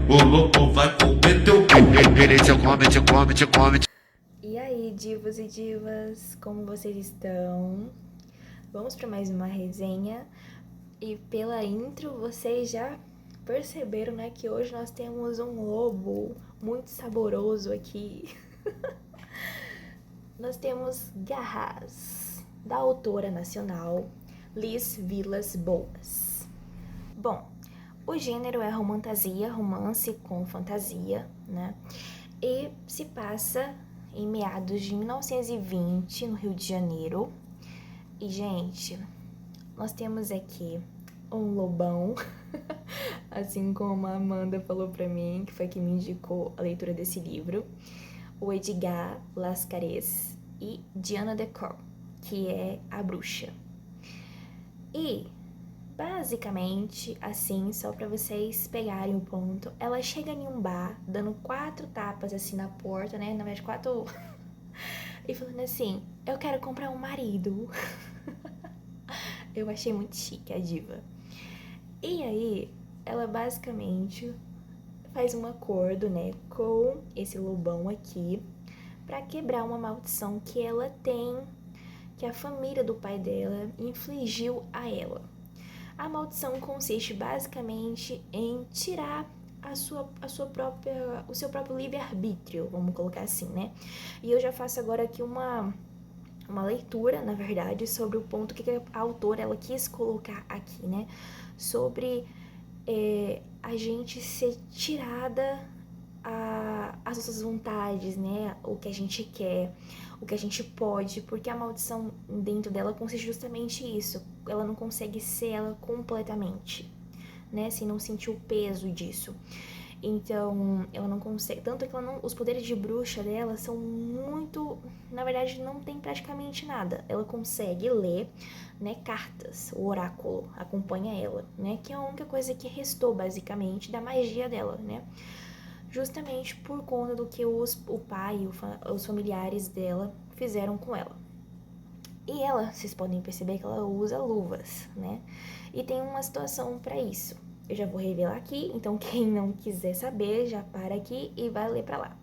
O louco vai comer teu cu. Ele te come, te come, te come. E aí, divos e divas, como vocês estão? Vamos para mais uma resenha. E pela intro, vocês já perceberam, né, que hoje nós temos um lobo muito saboroso aqui. Nós temos Garras, da autora nacional Liz Vilas Boas. Bom, o gênero é romantasia, romance com fantasia, né? E se passa em meados de 1920, no Rio de Janeiro. E, gente, nós temos aqui um lobão, assim como a Amanda falou pra mim, que foi quem me indicou a leitura desse livro, o Edgar Lascaris e Diana Decor, que é a bruxa. E, basicamente, assim, só pra vocês pegarem o ponto, ela chega em um bar, dando 4 tapas assim na porta, né, na verdade 4... e falando assim, eu quero comprar um marido. Eu achei muito chique a diva. E aí, ela basicamente faz um acordo, né, com esse lobão aqui pra quebrar uma maldição que ela tem, que a família do pai dela infligiu a ela. A maldição consiste basicamente em tirar o seu próprio livre-arbítrio, vamos colocar assim, né? E eu já faço agora aqui uma leitura, na verdade, sobre o ponto que a autora ela quis colocar aqui, né? Sobre a gente ser tirada as nossas vontades, né? O que a gente quer, o que a gente pode, porque a maldição dentro dela consiste justamente isso. Ela não consegue ser ela completamente, né? Sem não sentir o peso disso. Então, ela não consegue... Tanto que ela não, os poderes de bruxa dela são muito... Na verdade, não tem praticamente nada. Ela consegue ler, né, cartas. O oráculo acompanha ela, né? Que é a única coisa que restou, basicamente, da magia dela, né? Justamente por conta do que o pai e os familiares dela fizeram com ela. E ela, vocês podem perceber que ela usa luvas, né? E tem uma situação para isso. Eu já vou revelar aqui, então quem não quiser saber, já para aqui e vai ler pra lá.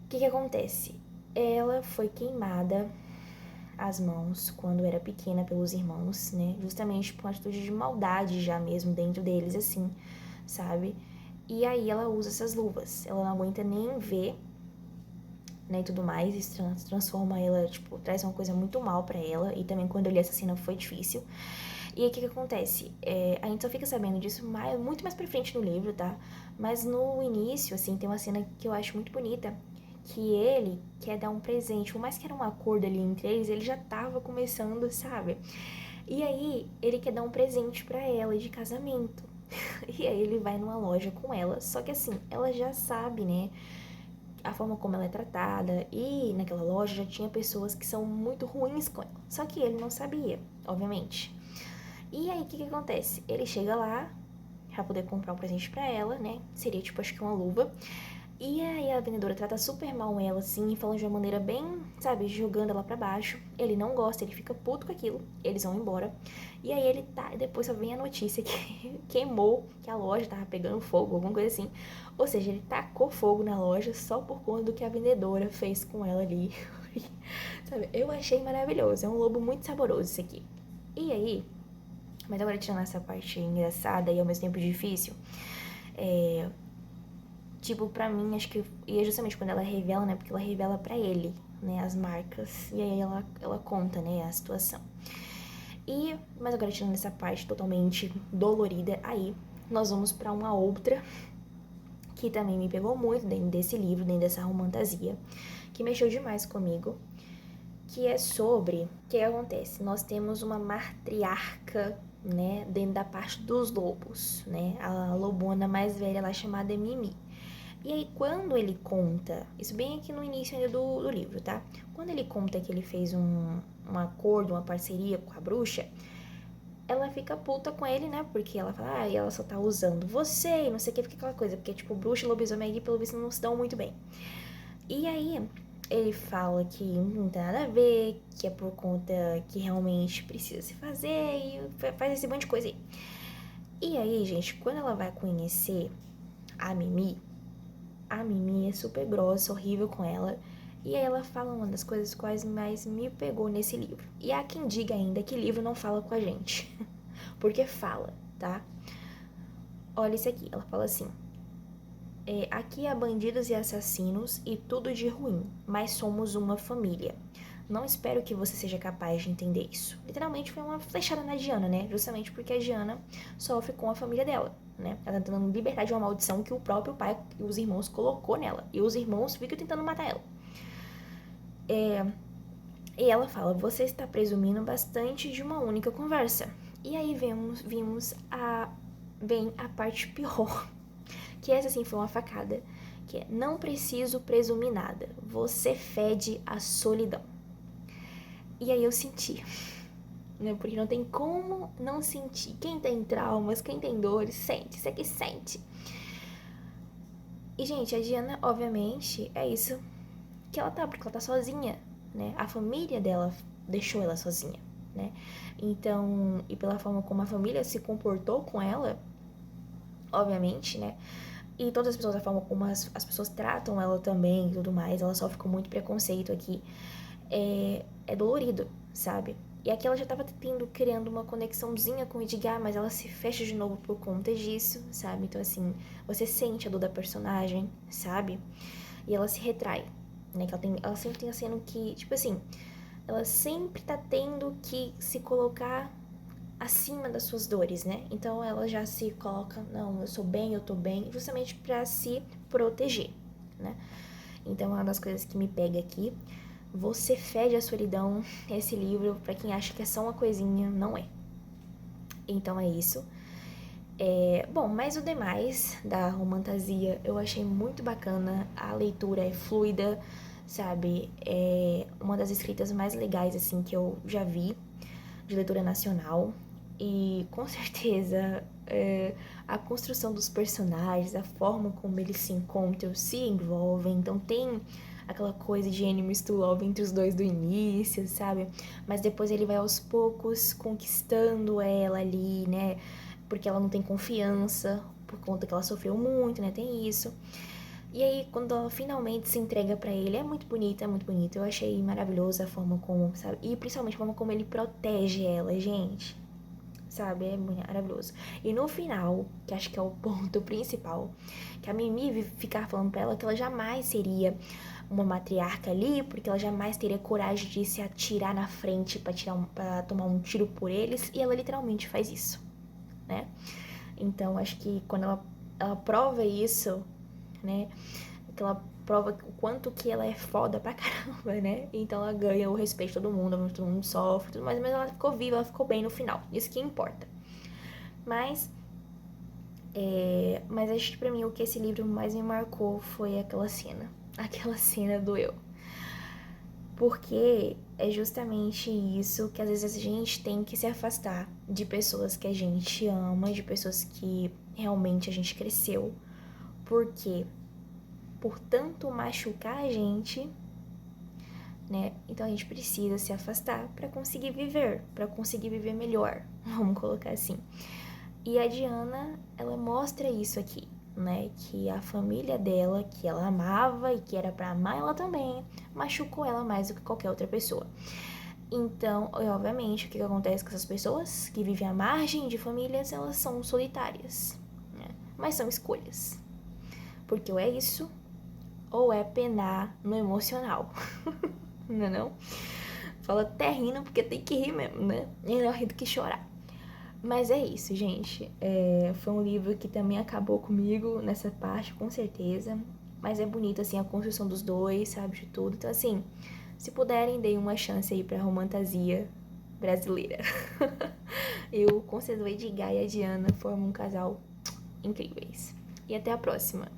O que acontece? Ela foi queimada as mãos quando era pequena pelos irmãos, né? Justamente por uma atitude de maldade já mesmo dentro deles, assim, sabe? E aí ela usa essas luvas. Ela não aguenta nem ver, né, e tudo mais. Isso transforma ela, tipo, traz uma coisa muito mal pra ela. E também quando eu li essa cena foi difícil. E aí o que acontece? A gente só fica sabendo disso muito mais pra frente no livro, tá? Mas no início, assim, tem uma cena que eu acho muito bonita, que ele quer dar um presente. Por mais que era um acordo ali entre eles, ele já tava começando, sabe? E aí ele quer dar um presente pra ela de casamento. E aí ele vai numa loja com ela, só que assim, ela já sabe, né, a forma como ela é tratada, e naquela loja já tinha pessoas que são muito ruins com ela. Só que ele não sabia, obviamente. E aí, o que acontece? Ele chega lá pra poder comprar um presente pra ela, né? Seria, tipo, acho que uma luva. E aí a vendedora trata super mal ela, assim, falando de uma maneira bem, sabe, jogando ela pra baixo. Ele não gosta, ele fica puto com aquilo. Eles vão embora. E aí ele tá... Depois só vem a notícia que queimou, que a loja tava pegando fogo, alguma coisa assim. Ou seja, ele tacou fogo na loja só por conta do que a vendedora fez com ela ali. Sabe, eu achei maravilhoso. É um lobo muito saboroso esse aqui. E aí... Mas agora tirando essa parte engraçada e ao mesmo tempo difícil, tipo, pra mim, acho que... E é justamente quando ela revela, né? Porque ela revela pra ele, né? As marcas. E aí ela conta, né? A situação. Mas agora tirando essa parte totalmente dolorida, aí nós vamos pra uma outra que também me pegou muito dentro desse livro, dentro dessa romantasia, que mexeu demais comigo, que é sobre... O que acontece? Nós temos uma matriarca, né, dentro da parte dos lobos, né, a lobona mais velha, ela é chamada Mimi. E aí, quando ele conta, isso bem aqui no início ainda do livro, tá? Quando ele conta que ele fez um acordo, uma parceria com a bruxa, ela fica puta com ele, né? Porque ela fala, ela só tá usando você e não sei o que, fica aquela coisa. Porque, tipo, bruxa e lobisomem aqui, pelo visto, não se dão muito bem. E aí, ele fala que não tem nada a ver, que é por conta que realmente precisa se fazer e faz esse monte de coisa aí. E aí, gente, quando ela vai conhecer a Mimi é super grossa, horrível com ela. E aí ela fala uma das coisas quais mais me pegou nesse livro. E há quem diga ainda que livro não fala com a gente. Porque fala, tá? Olha isso aqui, ela fala assim: aqui há bandidos e assassinos e tudo de ruim, mas somos uma família. Não espero que você seja capaz de entender isso. Literalmente foi uma flechada na Diana, né? Justamente porque a Diana sofre com a família dela, né? Ela tá tentando libertar de uma maldição que o próprio pai e os irmãos colocou nela. E os irmãos ficam tentando matar ela. E ela fala: você está presumindo bastante de uma única conversa. E aí vem a parte pior. Que essa sim foi uma facada. Que é: não preciso presumir nada. Você fede a solidão. E aí eu senti, né? Porque não tem como não sentir. Quem tem traumas, quem tem dores, sente. Isso aqui sente. E, gente, a Diana, obviamente, é isso que ela tá, porque ela tá sozinha, né? A família dela deixou ela sozinha, né? Então, e pela forma como a família se comportou com ela, obviamente, né? E todas as pessoas, a forma como as pessoas tratam ela também e tudo mais, ela sofre com muito preconceito aqui. É dolorido, sabe? E aqui ela já tava criando uma conexãozinha com o Edgar, mas ela se fecha de novo por conta disso, sabe? Então, assim, você sente a dor da personagem, sabe? E ela se retrai, né? Que ela sempre tem a cena que, tipo assim, ela sempre tá tendo que se colocar acima das suas dores, né? Então ela já se coloca: não, eu sou bem, eu tô bem, justamente pra se proteger, né? Então é uma das coisas que me pega aqui. Você Fede a Solidão, esse livro, pra quem acha que é só uma coisinha, não é. Então é isso. Bom, mas o demais da Romantasia eu achei muito bacana. A leitura é fluida, sabe? É uma das escritas mais legais, assim, que eu já vi de leitura nacional. E com certeza a construção dos personagens, a forma como eles se encontram, se envolvem. Então tem aquela coisa de enemies to love entre os dois do início, sabe? Mas depois ele vai aos poucos conquistando ela ali, né? Porque ela não tem confiança, por conta que ela sofreu muito, né? Tem isso. E aí, quando ela finalmente se entrega pra ele, é muito bonita, é muito bonito. Eu achei maravilhosa a forma como, sabe? E principalmente a forma como ele protege ela, gente. Sabe? É maravilhoso. E no final, que acho que é o ponto principal, que a Mimi ficar falando pra ela que ela jamais seria uma matriarca ali, porque ela jamais teria coragem de se atirar na frente pra tomar um tiro por eles, e ela literalmente faz isso, né? Então, acho que quando ela prova isso, né? Que ela prova o quanto que ela é foda pra caramba, né? Então ela ganha o respeito de todo mundo sofre, tudo mais, mas ela ficou viva, ela ficou bem no final. Isso que importa. Mas acho que pra mim o que esse livro mais me marcou foi aquela cena. Aquela cena doeu. Porque é justamente isso que às vezes a gente tem que se afastar de pessoas que a gente ama, de pessoas que realmente a gente cresceu. Porque por tanto machucar a gente, né? Então a gente precisa se afastar para conseguir viver melhor, vamos colocar assim. E a Diana, ela mostra isso aqui, né? Que a família dela, que ela amava e que era para amar ela também, machucou ela mais do que qualquer outra pessoa. Então, obviamente, o que acontece com essas pessoas que vivem à margem de famílias, elas são solitárias, né? Mas são escolhas. Porque ou é isso, ou é penar no emocional. Não é não? Fala até rindo porque tem que rir mesmo, né? É melhor rir do que chorar. Mas é isso, gente. Foi um livro que também acabou comigo nessa parte, com certeza. Mas é bonito, assim, a construção dos dois, sabe, de tudo. Então, assim, se puderem, deem uma chance aí pra romantasia brasileira. Eu considero Edgar e a Diana formam um casal incríveis. E até a próxima.